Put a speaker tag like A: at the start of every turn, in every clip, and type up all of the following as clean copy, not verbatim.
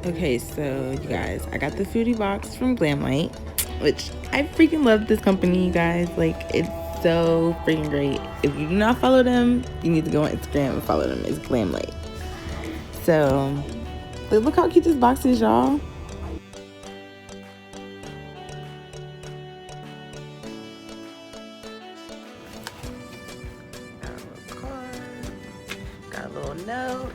A: Okay, so you guys, I got the foodie box from Glamlite, which I freaking love this company, you guys. Like, it's so freaking great. If you do not follow them, you need to go on Instagram and follow them. It's Glamlite. So, look how cute this box is, y'all. Got a little card, got a little note.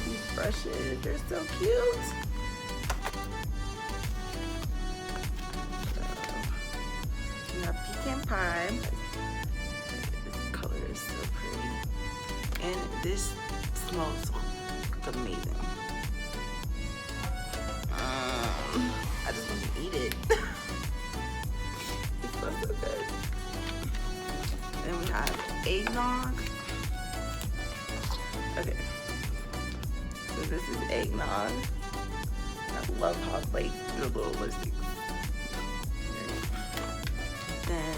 A: These brushes, they're so cute. We have pecan pie. This color is so pretty. And this smells amazing. I just want to eat it. It smells so good. Then we have eggnog. Okay. So this is eggnog. I love how it's like the little lipstick. Then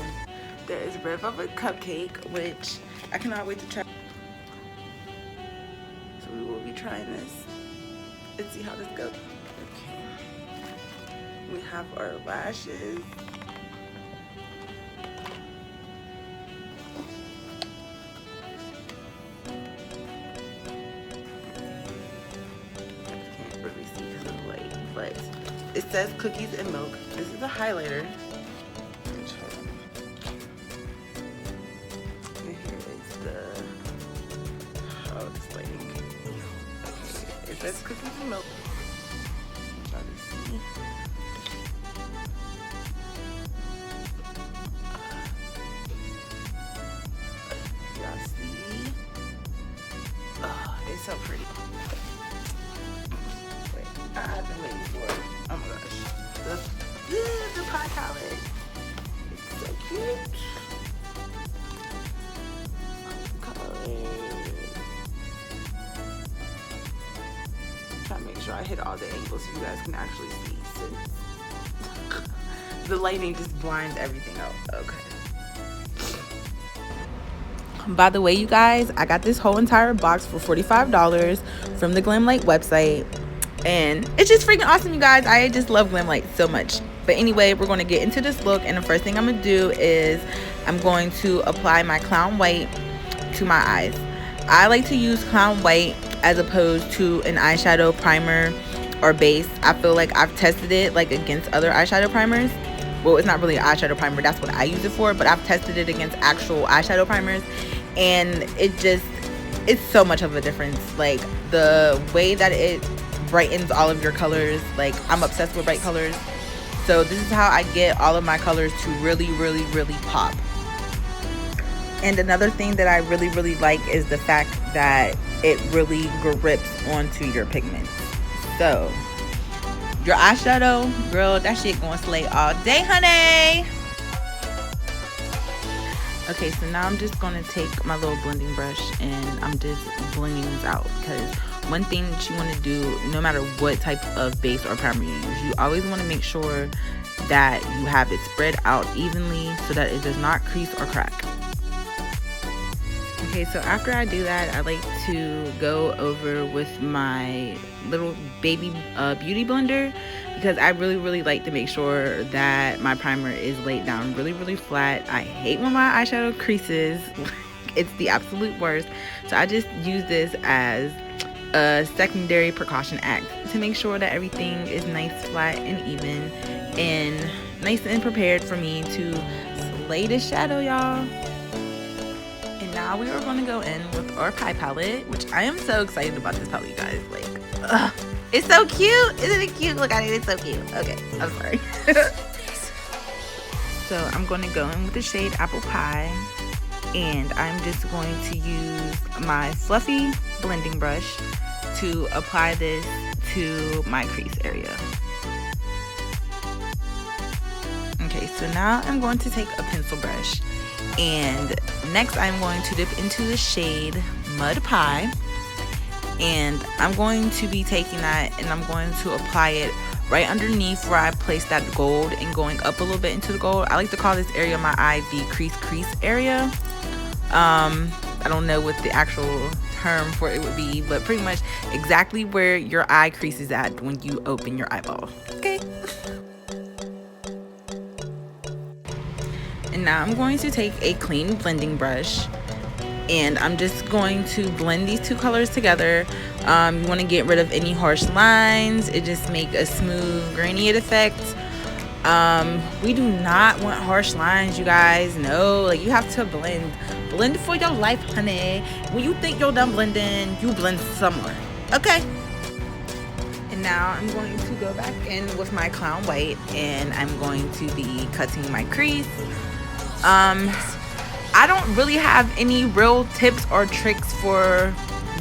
A: there is red velvet cupcake, which I cannot wait to try. So we will be trying this. Let's see how this goes. Okay. We have our lashes. Can't really see because of the light, but it says cookies and milk. This is a highlighter. And here is the this lighting. Okay. It says cookies and milk. Try to see. Y'all see? Oh, it's so pretty. Wait, I've been waiting for it. Oh my gosh. The pie palette. It's so cute. Colors. Try to make sure I hit all the angles so you guys can actually see, since the lighting just blinds everything out. Okay. By the way, you guys, I got this whole entire box for $45 from the Glamlite website. And it's just freaking awesome, you guys. I just love Glamlite so much. But anyway, we're going to get into this look. And the first thing I'm going to do is I'm going to apply my Clown White to my eyes. I like to use Clown White as opposed to an eyeshadow primer or base. I feel like I've tested it like against other eyeshadow primers. Well, it's not really an eyeshadow primer. That's what I use it for. But I've tested it against actual eyeshadow primers. And it's so much of a difference. Like, the way that it brightens all of your colors. Like, I'm obsessed with bright colors. So this is how I get all of my colors to really pop. And another thing that I really like is the fact that it really grips onto your pigments. So your eyeshadow, girl, that shit gonna slay all day, honey. Okay, so now I'm just gonna take my little blending brush and I'm just blending this out, because one thing that you want to do, no matter what type of base or primer you use, you always want to make sure that you have it spread out evenly so that it does not crease or crack. Okay, so after I do that, I like to go over with my little baby beauty blender, because I really like to make sure that my primer is laid down really flat. I hate when my eyeshadow creases. It's the absolute worst. So I just use this as a secondary precaution act to make sure that everything is nice, flat, and even, and nice and prepared for me to slay this shadow, y'all. And now we are going to go in with our pie palette, which I am so excited about this palette, you guys. Like, ugh, it's so cute. Isn't it cute? Look at it. It's so cute. Okay, I'm sorry. So I'm going to go in with the shade Apple Pie, and I'm just going to use my fluffy blending brush to apply this to my crease area. Okay, so now I'm going to take a pencil brush, and next I'm going to dip into the shade Mud Pie, and I'm going to be taking that and I'm going to apply it right underneath where I placed that gold and going up a little bit into the gold. I like to call this area my eye the crease area. I don't know what the actual term for it would be, but pretty much exactly where your eye crease is at when you open your eyeball. Okay. And now I'm going to take a clean blending brush, and I'm just going to blend these two colors together. You want to get rid of any harsh lines. It just make a smooth gradient effect. We do not want harsh lines, you guys. No, like, you have to blend for your life, honey. When you think you're done blending, you blend some more. Okay. And now I'm going to go back in with my clown white, and I'm going to be cutting my crease. I don't really have any real tips or tricks for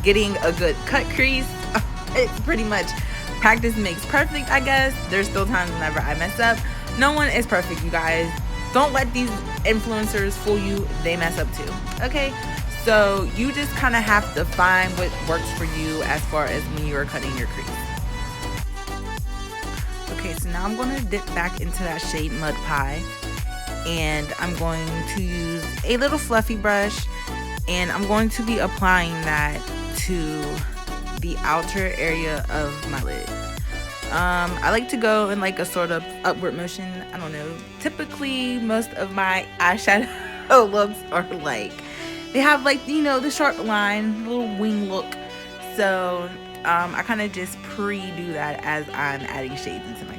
A: getting a good cut crease. It's pretty much practice makes perfect, I guess. There's still times whenever I mess up. No one is perfect, you guys. Don't let these influencers fool you. They mess up too. Okay, so you just kind of have to find what works for you as far as when you are cutting your crease. Okay, so now I'm going to dip back into that shade Mud Pie, and I'm going to use a little fluffy brush, and I'm going to be applying that to the outer area of my lid. I like to go in like a sort of upward motion. I don't know. Typically, most of my eyeshadow looks are like, they have like, you know, the sharp line, little wing look. So I kind of just pre-do that as I'm adding shades into my,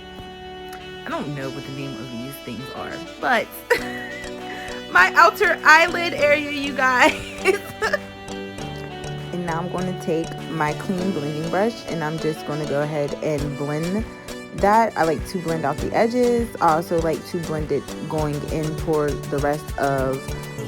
A: I don't know what the name of these things are, but my outer eyelid area, you guys. And now I'm going to take my clean blending brush, and I'm just going to go ahead and blend that. I like to blend out the edges. I also like to blend it going in toward the rest of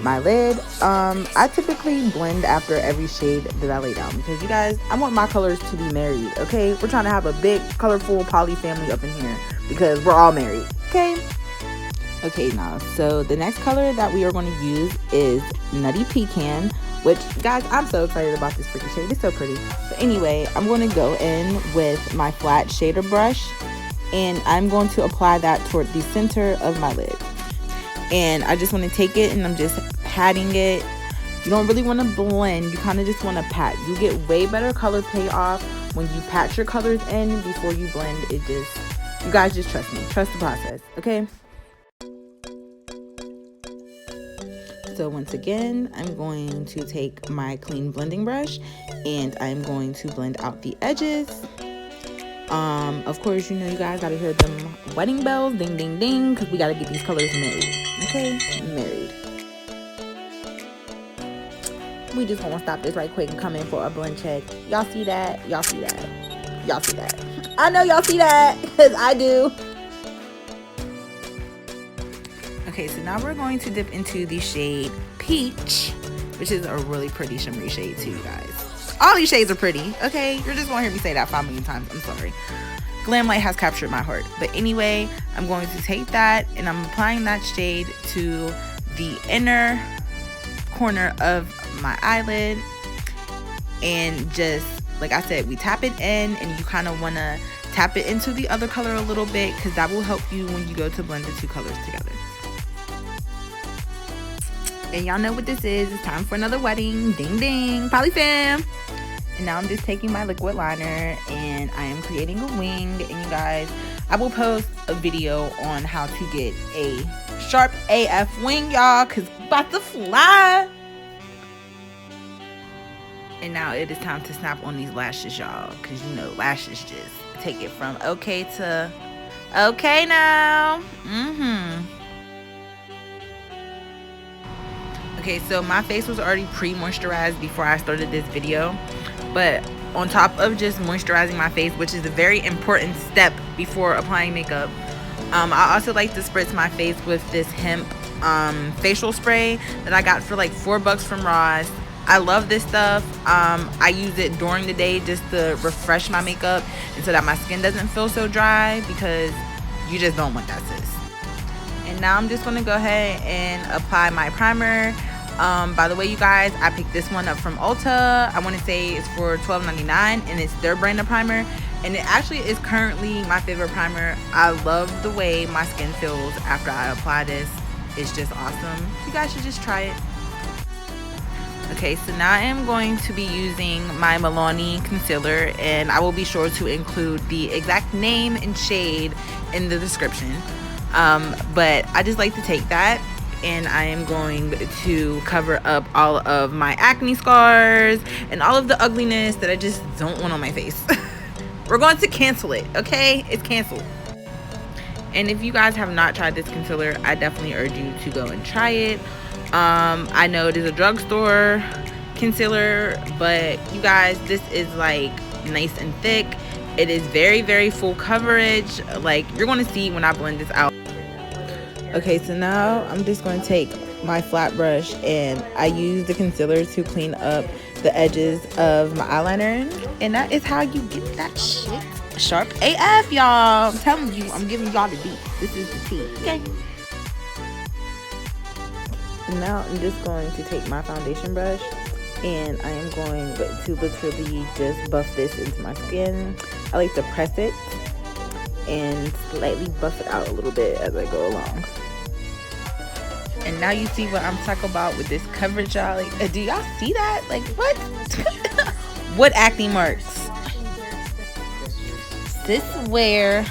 A: my lid. I typically blend after every shade that I lay down, because you guys, I want my colors to be married. Okay, we're trying to have a big colorful poly family up in here because we're all married. Okay, now so the next color that we are going to use is Nutty Pecan, which, guys, I'm so excited about this freaking shade. It's so pretty. But anyway, I'm going to go in with my flat shader brush, and I'm going to apply that toward the center of my lid. And I just want to take it, and I'm just patting it. You don't really want to blend. You kind of just want to pat. You get way better color payoff when you pat your colors in before you blend. It just, you guys just trust me. Trust the process, okay? So once again, I'm going to take my clean blending brush, and I'm going to blend out the edges. Of course, you know, you guys gotta hear them wedding bells, ding ding ding, because we gotta get these colors married. Okay, married. We just gonna stop this right quick and come in for a blend check. Y'all see that? Y'all see that? Y'all see that? I know y'all see that, because I do. Okay, so now we're going to dip into the shade Peach, which is a really pretty shimmery shade too, you guys. All these shades are pretty, okay? You're just gonna hear me say that 5 million times. I'm sorry. Glamlite has captured my heart. But anyway, I'm going to take that, and I'm applying that shade to the inner corner of my eyelid. And just, like I said, we tap it in, and you kind of want to tap it into the other color a little bit, because that will help you when you go to blend the two colors together. And y'all know what this is. It's time for another wedding. Ding ding. Poly fam. And now I'm just taking my liquid liner, and I am creating a wing. And you guys, I will post a video on how to get a sharp AF wing, y'all, because about to fly. And now it is time to snap on these lashes, y'all, because you know lashes just take it from okay to okay now. Okay, so my face was already pre-moisturized before I started this video, but on top of just moisturizing my face, which is a very important step before applying makeup, I also like to spritz my face with this hemp facial spray that I got for like $4 from Ross. I love this stuff. I use it during the day just to refresh my makeup and so that my skin doesn't feel so dry, because you just don't want that, sis. And now I'm just going to go ahead and apply my primer. By the way, you guys, I picked this one up from Ulta. I want to say it's for $12.99, and it's their brand of primer, and it actually is currently my favorite primer. I love the way my skin feels after I apply this. It's just awesome. You guys should just try it. Okay, so now I am going to be using my Milani concealer, and I will be sure to include the exact name and shade in the description. But I just like to take that, and I am going to cover up all of my acne scars and all of the ugliness that I just don't want on my face. We're going to cancel it, okay? It's canceled. And if you guys have not tried this concealer, I definitely urge you to go and try it. I know it is a drugstore concealer, but you guys, this is like nice and thick. It is very, very full coverage. Like, you're going to see when I blend this out. Okay, so now I'm just going to take my flat brush, and I use the concealer to clean up the edges of my eyeliner, and that is how you get that shit sharp AF, y'all. I'm telling you, I'm giving y'all the beat. This is the tea, okay? Now I'm just going to take my foundation brush, and I am going to literally just buff this into my skin. I like to press it and slightly buff it out a little bit as I go along. And now you see what I'm talking about with this coverage, y'all. Like, do y'all see that? Like, what? What acne marks? This where.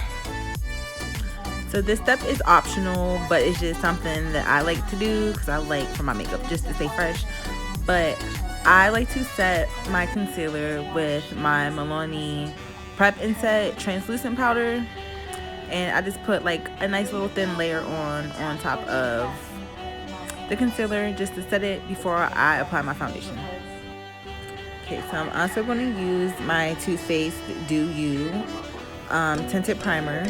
A: So this step is optional, but it's just something that I like to do because I like for my makeup just to stay fresh. But I like to set my concealer with my Milani Prep and Set translucent powder, and I just put like a nice little thin layer on top of the concealer just to set it before I apply my foundation. Okay, so I'm also going to use my TooFaced Dew You tinted primer,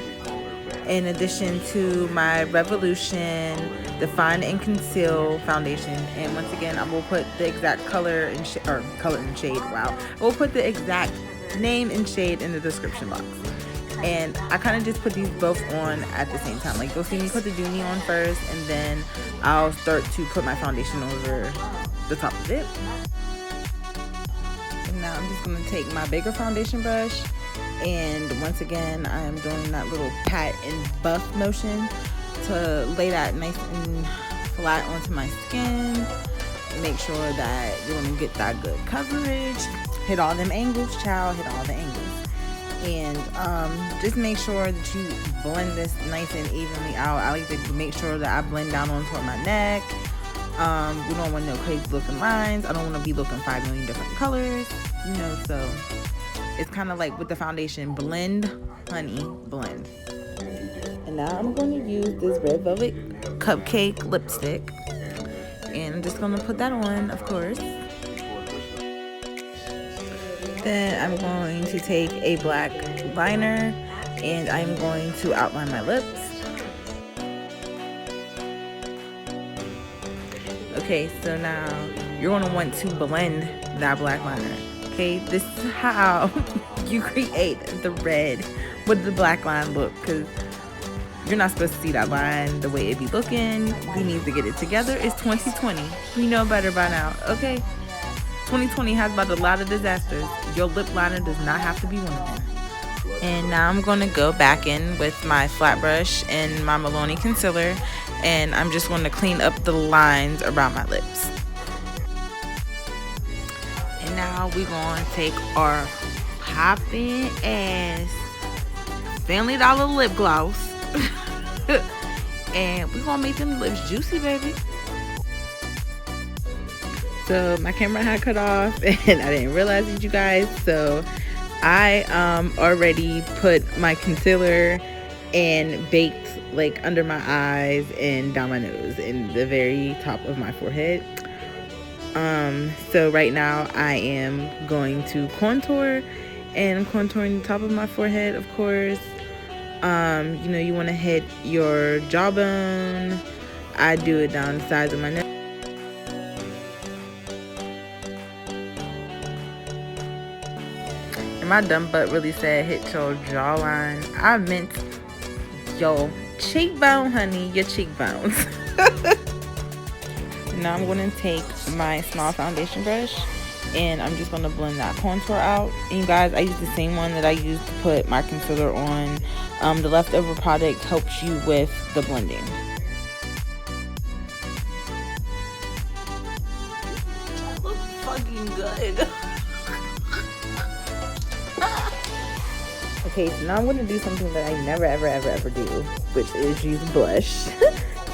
A: in addition to my Revolution Define and Conceal foundation. And once again, I will put the exact color and shade. Wow, I will put the exact name and shade in the description box. And I kind of just put these both on at the same time. Like, you'll see me put the Dew Me on first, and then I'll start to put my foundation over the top of it. And now I'm just going to take my bigger foundation brush, and once again, I am doing that little pat and buff motion to lay that nice and flat onto my skin. Make sure that you're going to get that good coverage. Hit all them angles, child. Hit all the angles. And just make sure that you blend this nice and evenly out. I like to make sure that I blend down onto my neck. We don't want no crazy looking lines. I don't want to be looking 5 million different colors, you know. So it's kind of like with the foundation, blend, honey, blend. And now I'm going to use this Red Velvet Cupcake lipstick, and I'm just going to put that on, of course. Then I'm going to take a black liner, and I'm going to outline my lips. Okay, so now you're going to want to blend that black liner. Okay, this is how you create the red with the black line look, because you're not supposed to see that line the way it be looking. We need to get it together. It's 2020. We know better by now, okay? 2020 has brought a lot of disasters. Your lip liner does not have to be one of them. And now I'm going to go back in with my flat brush and my Milani concealer, and I'm just going to clean up the lines around my lips. And now we're going to take our popping ass Family Dollar lip gloss and we're going to make them lips juicy, baby. So my camera had cut off and I didn't realize it, you guys. So I already put my concealer and baked like under my eyes and down my nose and the very top of my forehead. So right now I am going to contour, and I'm contouring the top of my forehead, of course. You know, you want to hit your jawbone. I do it down the sides of my neck. My dumb butt really said hit your jawline. I meant your cheekbone, honey, your cheekbones. Now I'm going to take my small foundation brush and I'm just going to blend that contour out. And you guys, I use the same one that I used to put my concealer on. The leftover product helps you with the blending. fucking good. Okay, so now I'm going to do something that I never ever do, which is use blush.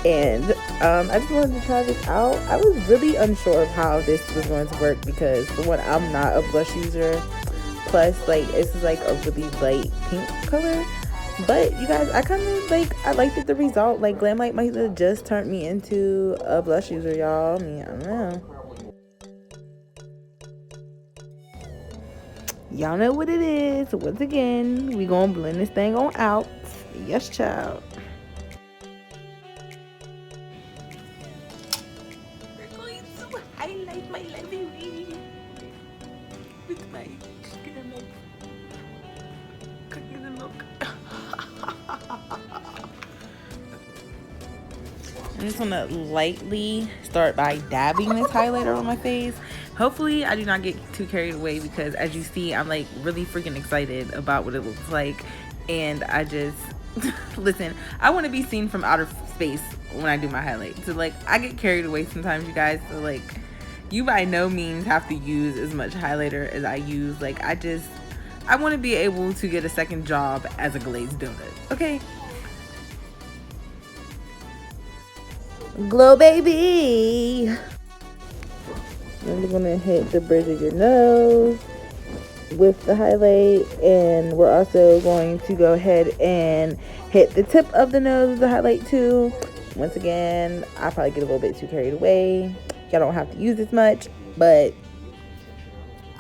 A: And I just wanted to try this out. I was really unsure of how this was going to work because for one, I'm not a blush user. Plus, like, this is like a really light pink color. But you guys, I kind of I liked it, the result. Like, Glamlite might have just turned me into a blush user, y'all. I mean, I don't know. Y'all know what it is. Once again, we gonna blend this thing on out. Yes, child. We're going to highlight my living with my cookies and milk. I'm just gonna lightly start by dabbing this highlighter on my face. Hopefully I do not get too carried away because as you see, I'm like really freaking excited about what it looks like. And I just, listen, I want to be seen from outer space when I do my highlight. So like, I get carried away sometimes, you guys. So like, you by no means have to use as much highlighter as I use. Like, I want to be able to get a second job as a glazed donut, okay? Glow, baby. I'm gonna hit the bridge of your nose with the highlight, and we're also going to go ahead and hit the tip of the nose with the highlight too. Once again, I probably get a little bit too carried away. Y'all don't have to use this much, but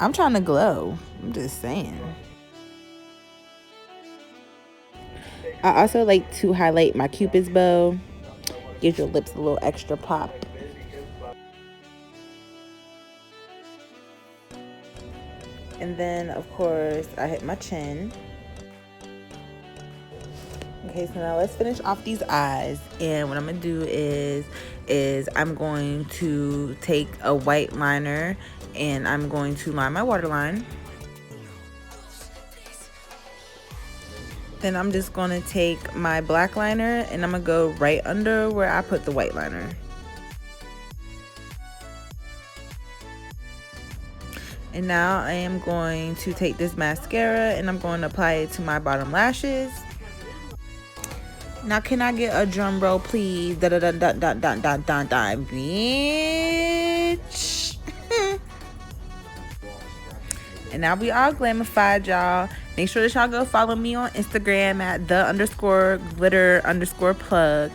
A: I'm trying to glow. I'm just saying. I also like to highlight my Cupid's bow. Gives your lips a little extra pop. And then, of course, I hit my chin. Okay, so now let's finish off these eyes. And what I'm going to do is I'm going to take a white liner and I'm going to line my waterline. Then I'm just going to take my black liner and I'm going to go right under where I put the white liner. And now I am going to take this mascara and I'm going to apply it to my bottom lashes. Now can I get a drum roll, please? Da da da da da da da da da, bitch. And now we all glamified, y'all. Make sure that y'all go follow me on Instagram at _glitter_plug.